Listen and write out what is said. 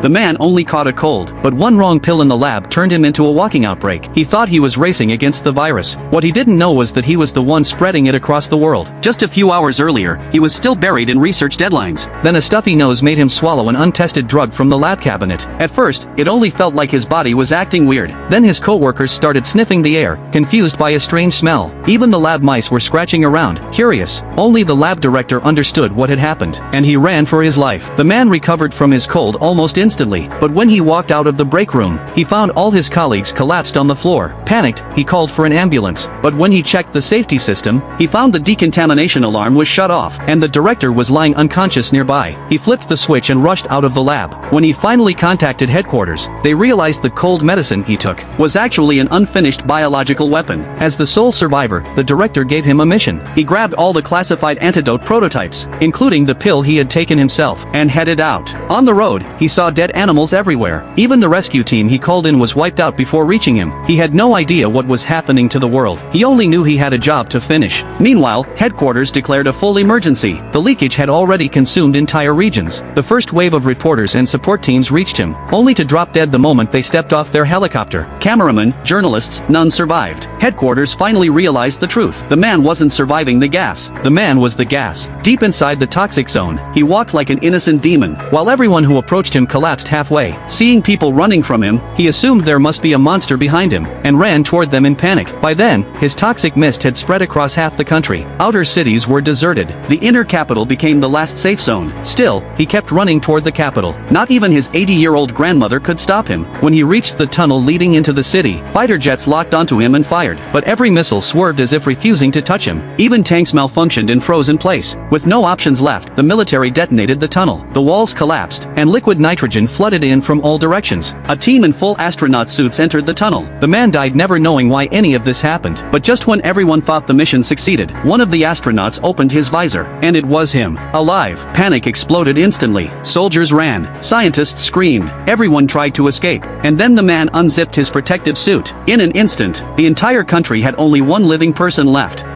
The man only caught a cold, but one wrong pill in the lab turned him into a walking outbreak. He thought he was racing against the virus. What he didn't know was that he was the one spreading it across the world. Just a few hours earlier, he was still buried in research deadlines. Then a stuffy nose made him swallow an untested drug from the lab cabinet. At first, it only felt like his body was acting weird. Then his co-workers started sniffing the air, confused by a strange smell. Even the lab mice were scratching around, curious. Only the lab director understood what had happened, and he ran for his life. The man recovered from his cold almost instantly, but when he walked out of the break room, he found all his colleagues collapsed on the floor. Panicked, he called for an ambulance, but when he checked the safety system, he found the decontamination alarm was shut off, and the director was lying unconscious nearby. He flipped the switch and rushed out of the lab. When he finally contacted headquarters, they realized the cold medicine he took was actually an unfinished biological weapon. As the sole survivor, the director gave him a mission. He grabbed all the classified antidote prototypes, including the pill he had taken himself, and headed out. On the road, he saw dead animals everywhere. Even the rescue team he called in was wiped out before reaching him. He had no idea what was happening to the world. He only knew he had a job to finish. Meanwhile, headquarters declared a full emergency. The leakage had already consumed entire regions. The first wave of reporters and support teams reached him, only to drop dead the moment they stepped off their helicopter. Cameramen, journalists, none survived. Headquarters finally realized the truth. The man wasn't surviving the gas. The man was the gas. Deep inside the toxic zone, he walked like an innocent demon, while everyone who approached him collapsed halfway. Seeing people running from him, he assumed there must be a monster behind him, and ran toward them in panic. By then, his toxic mist had spread across half the country. Outer cities were deserted. The inner capital became the last safe zone. Still, he kept running toward the capital. Not even his 80-year-old grandmother could stop him. When he reached the tunnel leading into the city, fighter jets locked onto him and fired, but every missile swerved as if refusing to touch him. Even tanks malfunctioned and froze in place. With no options left, the military detonated the tunnel. The walls collapsed, and liquid nitrogen flooded in from all directions. A team in full astronaut suits entered the tunnel. The man died never knowing why any of this happened, but just when everyone thought the mission succeeded, one of the astronauts opened his visor, and it was him, alive. Panic exploded instantly. Soldiers ran. Scientists screamed. Everyone tried to escape, and then the man unzipped his protective suit. In an instant, the entire country had only one living person left.